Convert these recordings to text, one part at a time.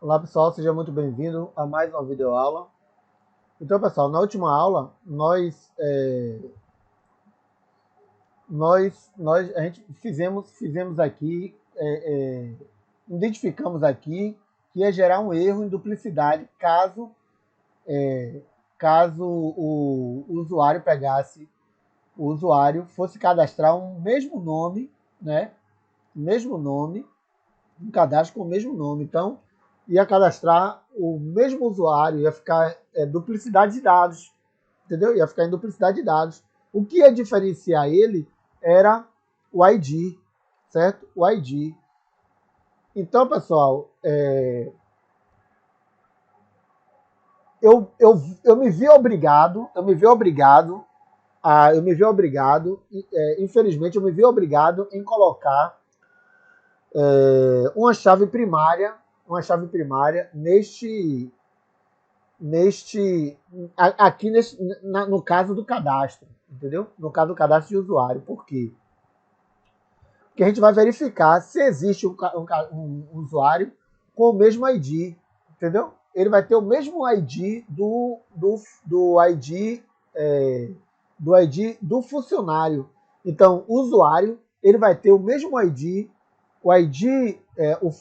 Olá pessoal, seja muito bem-vindo a mais uma videoaula. Então pessoal, na última aula a gente fizemos aqui, identificamos aqui que ia gerar um erro em duplicidade caso o usuário fosse cadastrar um mesmo nome, né? Mesmo nome, um cadastro com o mesmo nome. Então, ia cadastrar o mesmo usuário, ia ficar duplicidade de dados, entendeu? Ia ficar em duplicidade de dados. O que ia diferenciar ele era o ID, certo? O ID. Então, pessoal, eu me vi obrigado, infelizmente, eu me vi obrigado em colocar uma chave primária no caso do cadastro, entendeu? No caso do cadastro de usuário. Por quê? Porque a gente vai verificar se existe um usuário com o mesmo ID, entendeu? Ele vai ter o mesmo ID do ID do funcionário. Então, o usuário ele vai ter o mesmo ID,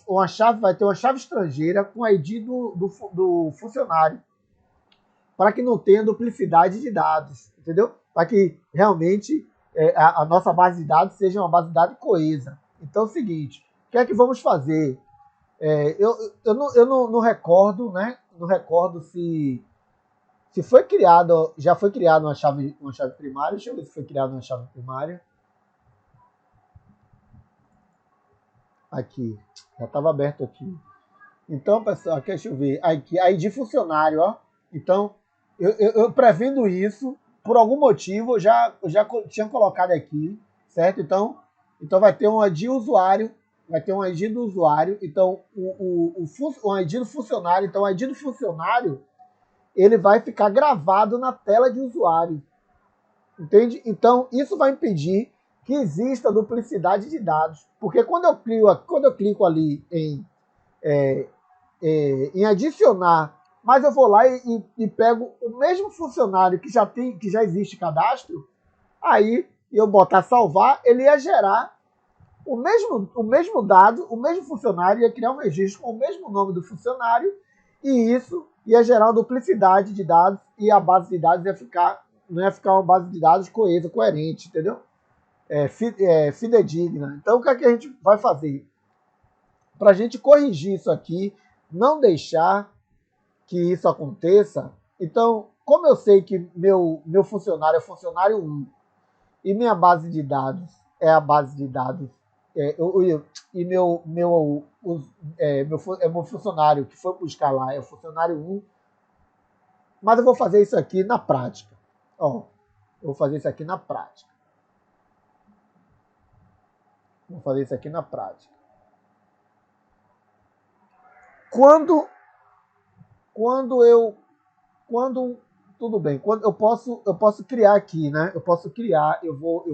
uma chave vai ter uma chave estrangeira com o ID do funcionário, para que não tenha duplicidade de dados, entendeu? Para que realmente a nossa base de dados seja uma base de dados coesa. Então é o seguinte, o que é que vamos fazer? Eu não recordo, né? Não recordo se foi criado, já foi criada uma chave primária. Deixa eu ver se foi criada uma chave primária. Aqui, já estava aberto aqui. Então, pessoal, aqui, deixa eu ver. Aqui, ID funcionário, ó. Então, eu prevendo isso, por algum motivo, eu já tinha colocado aqui, certo? Então vai ter um ID usuário, vai ter um ID do usuário, então um ID do funcionário, então o ID do funcionário, ele vai ficar gravado na tela de usuário, entende? Então, isso vai impedir que exista duplicidade de dados, porque quando eu clico ali em adicionar, mas eu vou lá e pego o mesmo funcionário que já existe cadastro, aí eu botar salvar, ele ia gerar o mesmo dado, o mesmo funcionário, ia criar um registro com o mesmo nome do funcionário, e isso ia gerar uma duplicidade de dados, e a base de dados não ia ficar uma base de dados coesa, coerente, entendeu? Fidedigna. Então, o que é que a gente vai fazer? Para a gente corrigir isso aqui, não deixar que isso aconteça, então, como eu sei que meu funcionário é funcionário 1 e minha base de dados é a base de dados, e meu funcionário que foi buscar lá é o funcionário 1, mas eu vou fazer isso aqui na prática. Ó, eu vou fazer isso aqui na prática. Vou fazer isso aqui na prática. Quando tudo bem, quando eu posso criar aqui, né? Eu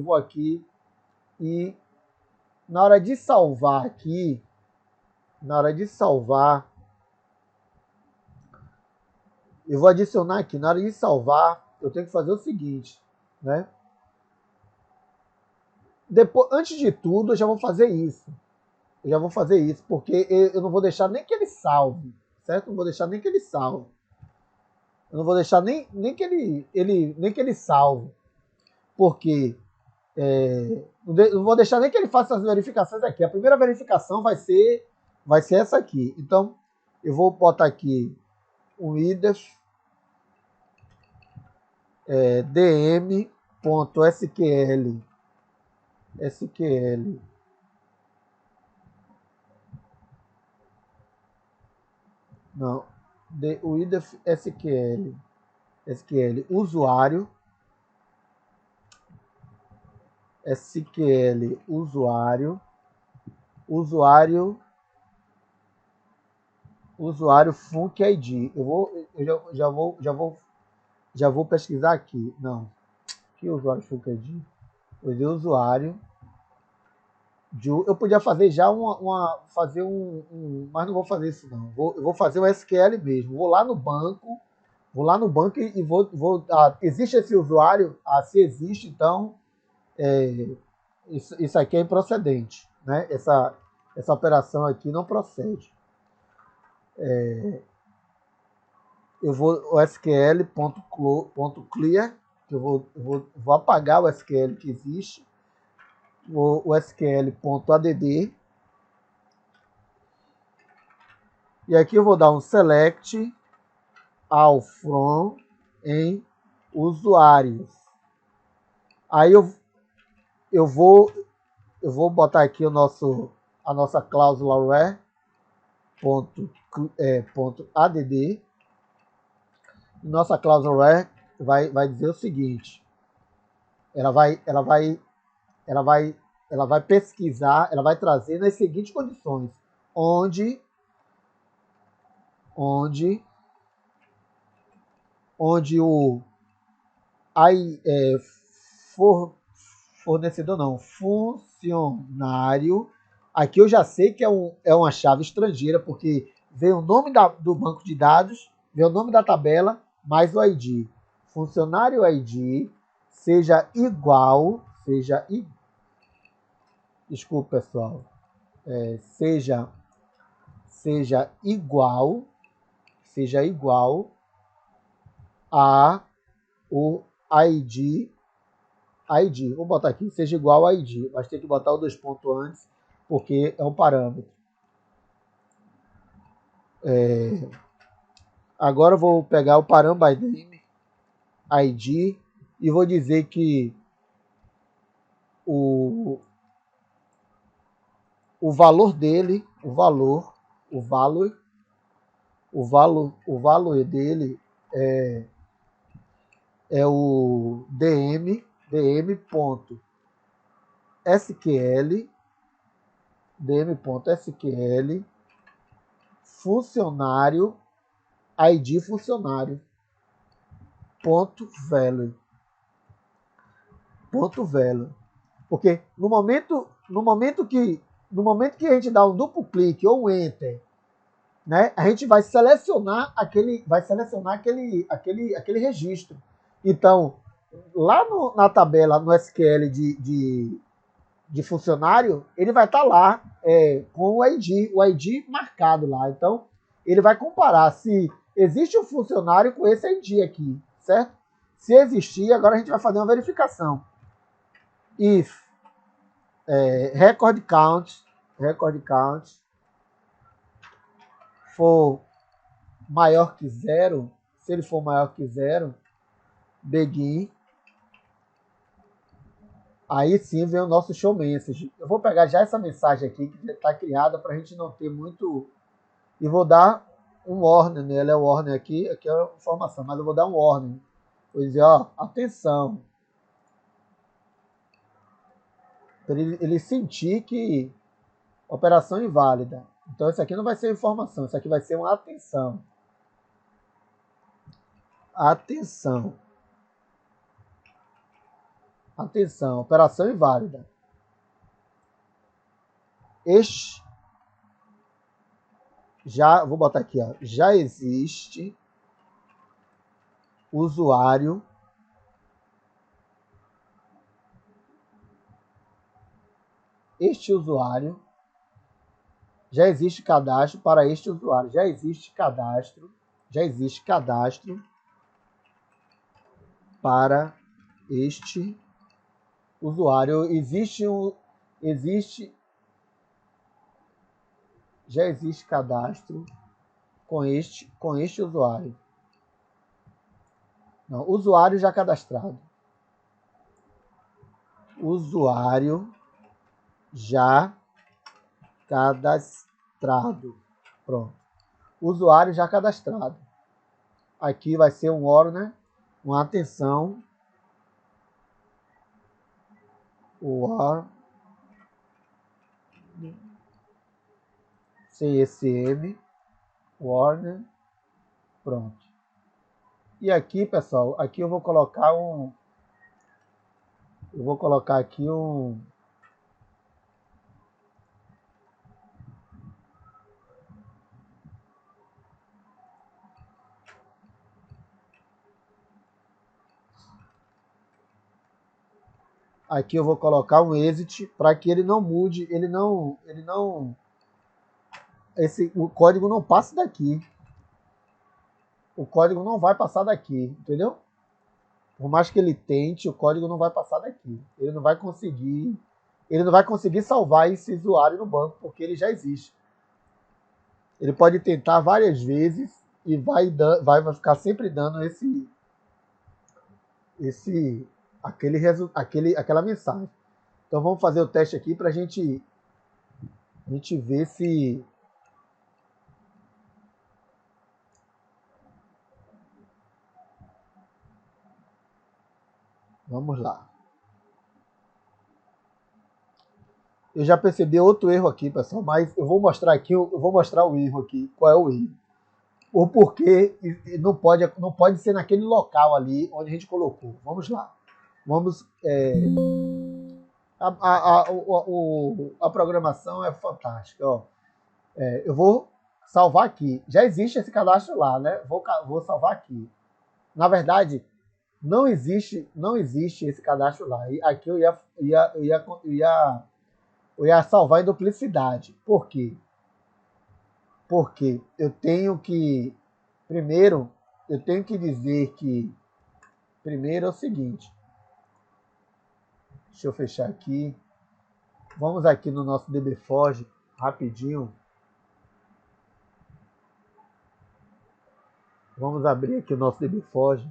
vou aqui e na hora de salvar aqui, eu vou adicionar aqui, na hora de salvar, eu tenho que fazer o seguinte, né? Antes de tudo, eu já vou fazer isso. Porque eu não vou deixar nem que ele salve, certo? Não vou deixar nem que ele salve. Eu não vou deixar nem que ele salve, porque não vou deixar nem que ele faça as verificações aqui. A primeira verificação vai ser essa aqui. Então, eu vou botar aqui o idef dm.sql não, o idef SQL usuário Usuário Funk ID. Já vou pesquisar aqui. Não. Que usuário Funk ID? Vou dizer usuário. Eu podia fazer já fazer mas não vou fazer isso não. Eu vou fazer o SQL mesmo. Vou lá no banco e existe esse usuário? Se existe, então isso aqui é improcedente, né? Essa operação aqui não procede. Eu vou o SQL.clear, que eu vou apagar o SQL que existe. O SQL.add. E aqui eu vou dar um select all from em usuários. Aí eu vou botar aqui a nossa cláusula where .add. Nossa cláusula where vai dizer o seguinte: ela vai pesquisar, ela vai trazer nas seguintes condições, onde o fornecedor não, funcionário. Aqui eu já sei que é uma chave estrangeira, porque vem o nome do banco de dados, vem o nome da tabela, mais o ID. Funcionário ID seja igual, desculpa pessoal, seja igual a o ID. Vou botar aqui, seja igual a ID, mas tem que botar o 2 pontos antes, porque é um parâmetro. Agora eu vou pegar o parâmetro name, ID, e vou dizer que o valor dele, o valor dele é o dm.sql funcionário ID funcionário .value. Porque no momento que a gente dá um duplo clique ou um enter, né, a gente vai selecionar aquele registro. Então, lá na tabela, no SQL de funcionário, ele vai estar lá com o ID marcado lá. Então, ele vai comparar se existe um funcionário com esse ID aqui, certo? Se existir, agora a gente vai fazer uma verificação. If record count for maior que zero, se ele for maior que zero, begin. Aí sim vem o nosso show message. Eu vou pegar já essa mensagem aqui que já está criada para a gente não ter muito. E vou dar um warning, né? Ele é o warning aqui é a informação, mas eu vou dar um warning. Vou dizer, atenção. Para ele sentir que operação inválida. Então isso aqui não vai ser informação, isso aqui vai ser uma atenção. Atenção, operação inválida. Vou botar aqui, já existe usuário já existe cadastro para este usuário, já existe cadastro para este usuário, já existe cadastro com este usuário. Não, usuário já cadastrado. Usuário já cadastrado. Pronto. Usuário já cadastrado. Aqui vai ser um OR, né? Uma atenção. O OR CSM Warner, pronto. E aqui, pessoal, aqui eu vou colocar aqui aqui eu vou colocar um exit para que ele não mude, o código não passe daqui. O código não vai passar daqui, entendeu? Por mais que ele tente, o código não vai passar daqui. Ele não vai conseguir salvar esse usuário no banco, porque ele já existe. Ele pode tentar várias vezes e vai ficar sempre dando aquela mensagem. Então vamos fazer o teste aqui para a gente ver se vamos lá. Eu já percebi outro erro aqui, pessoal, mas eu vou mostrar o erro aqui. Qual é o erro? O porquê não pode ser naquele local ali onde a gente colocou. Vamos lá. Vamos. A programação é fantástica. Ó. Eu vou salvar aqui. Já existe esse cadastro lá, né? Vou salvar aqui. Na verdade, não existe esse cadastro lá. E aqui eu ia salvar em duplicidade. Por quê? Porque eu tenho que dizer que primeiro é o seguinte. Deixa eu fechar aqui. Vamos aqui no nosso dbForge rapidinho. Vamos abrir aqui o nosso dbForge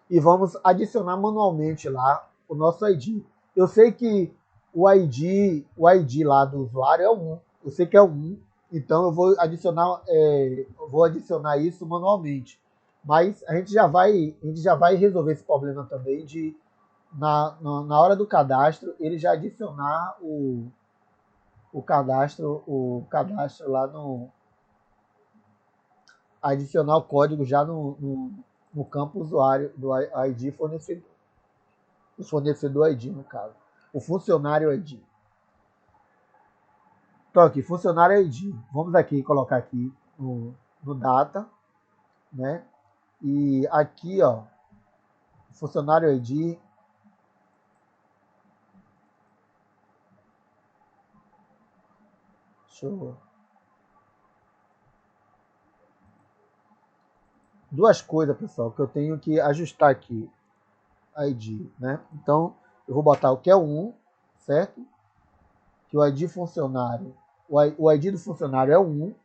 e vamos adicionar manualmente lá o nosso ID. Eu sei que o ID lá do usuário é 1. Eu sei que é 1. Então eu vou adicionar isso manualmente. Mas a gente já vai resolver esse problema também de na hora do cadastro ele já adicionar o cadastro lá adicionar o código já no campo usuário do ID fornecedor. O fornecedor ID, no caso. O funcionário ID. Então aqui, funcionário ID. Vamos aqui colocar aqui no data, né? E aqui, ó, funcionário ID. Deixa eu... Duas coisas, pessoal, que eu tenho que ajustar aqui. ID, né? Então, eu vou botar o que é o 1, certo? Que o ID funcionário, o ID do funcionário é o 1.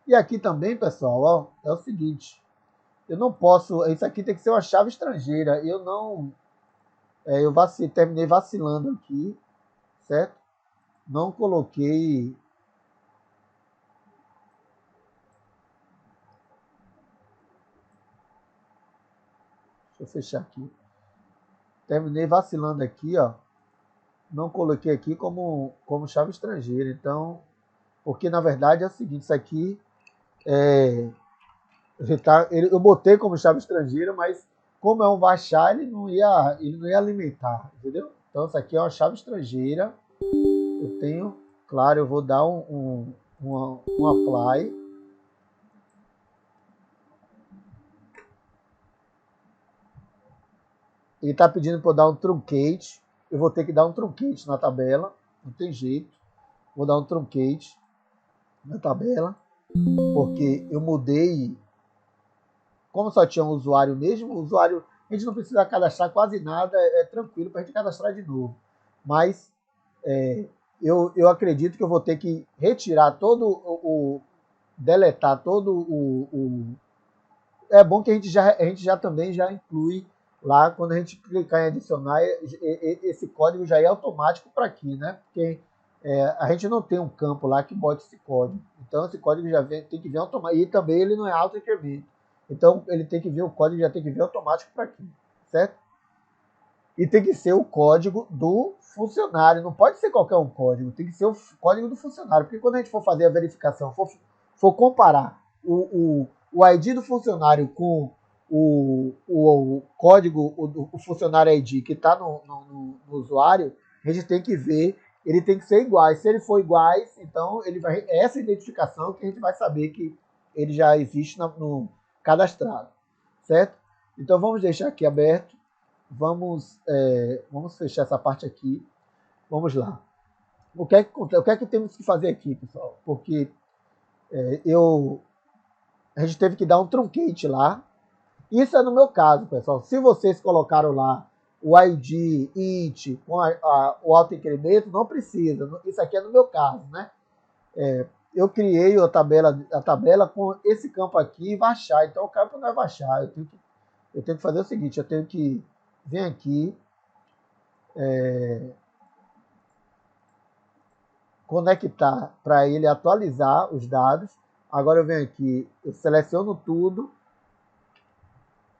E aqui também, pessoal, ó, é o seguinte, eu não posso, isso aqui tem que ser uma chave estrangeira, eu não, terminei vacilando aqui, certo? Não coloquei, deixa eu fechar aqui, terminei vacilando aqui, ó, não coloquei aqui como chave estrangeira, então, porque na verdade é o seguinte, isso aqui eu botei como chave estrangeira, mas como é um baixar, ele não ia alimentar, entendeu? Então isso aqui é uma chave estrangeira. Eu tenho, claro, eu vou dar um apply. Ele está pedindo para eu dar um truncate. Eu vou ter que dar um truncate na tabela. Não tem jeito. Vou dar um truncate na tabela. Porque eu mudei. Como só tinha um usuário mesmo, o usuário, a gente não precisa cadastrar quase nada. É tranquilo para a gente cadastrar de novo. Mas eu acredito que eu vou ter que retirar deletar todo é bom que a gente já também já inclui lá, quando a gente clicar em adicionar, esse código já é automático para aqui, né? Porque a gente não tem um campo lá que bote esse código. Então esse código tem que vir automático. E também ele não é auto-incremento. Então ele tem que vir, o código já tem que vir automático para aqui, certo? E tem que ser o código do funcionário. Não pode ser qualquer código, tem que ser o código do funcionário. Porque quando a gente for fazer a verificação, for comparar o ID do funcionário com o código, o funcionário ID que está no usuário, a gente tem que ver, ele tem que ser iguais. Se ele for iguais, então ele vai, é essa identificação que a gente vai saber que ele já existe no cadastrado, certo? Então vamos deixar aqui aberto, vamos fechar essa parte aqui, vamos lá. O que é que temos que fazer aqui, pessoal? Porque a gente teve que dar um truncate lá. Isso é no meu caso, pessoal. Se vocês colocaram lá o ID, IT, com o autoincremento, não precisa. Isso aqui é no meu caso, né? Eu criei a tabela com esse campo aqui e baixar. Então o campo não é baixar. Eu tenho que fazer o seguinte, eu tenho que vir aqui, conectar para ele atualizar os dados. Agora eu venho aqui, eu seleciono tudo,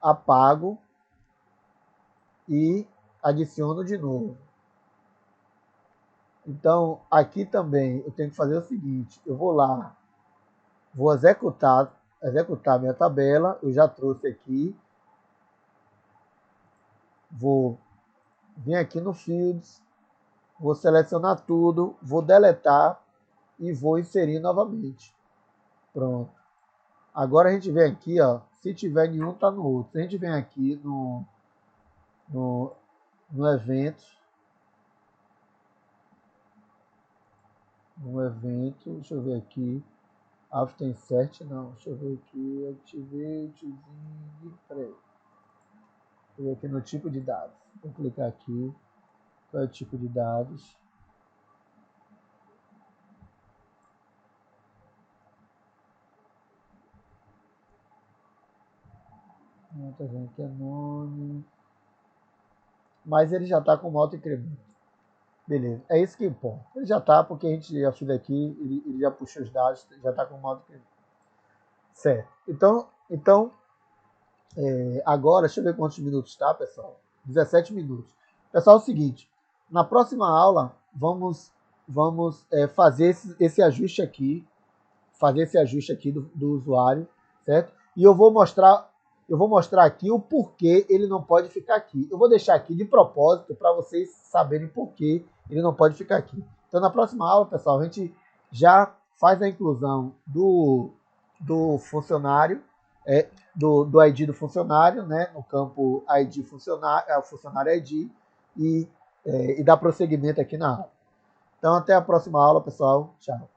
apago e adiciono de novo. Então, aqui também eu tenho que fazer o seguinte, eu vou lá, vou executar minha tabela, eu já trouxe aqui, vou vir aqui no Fields, vou selecionar tudo, vou deletar e vou inserir novamente. Pronto. Agora a gente vem aqui, ó, se tiver nenhum, tá no outro. Se a gente vem aqui no evento, deixa eu ver aqui, After Insert, não, deixa eu ver aqui, Activate, peraí. Deixa eu ver aqui no tipo de dados. Vou clicar aqui, qual é o tipo de dados? Não, tá vendo que é nome. Mas ele já está com moto incremento. Beleza, é isso que importa. Ele já está, porque a gente já fez aqui, ele já puxou os dados, já está com moto incremento. Certo. Então agora, deixa eu ver quantos minutos está, pessoal. 17 minutos. Pessoal, é o seguinte, na próxima aula, vamos fazer esse ajuste aqui, do usuário, certo? E eu vou mostrar aqui o porquê ele não pode ficar aqui. Eu vou deixar aqui de propósito para vocês saberem por que ele não pode ficar aqui. Então, na próxima aula, pessoal, a gente já faz a inclusão do funcionário, do ID do funcionário, né, no campo ID funcionário ID, e dar prosseguimento aqui na aula. Então, até a próxima aula, pessoal. Tchau.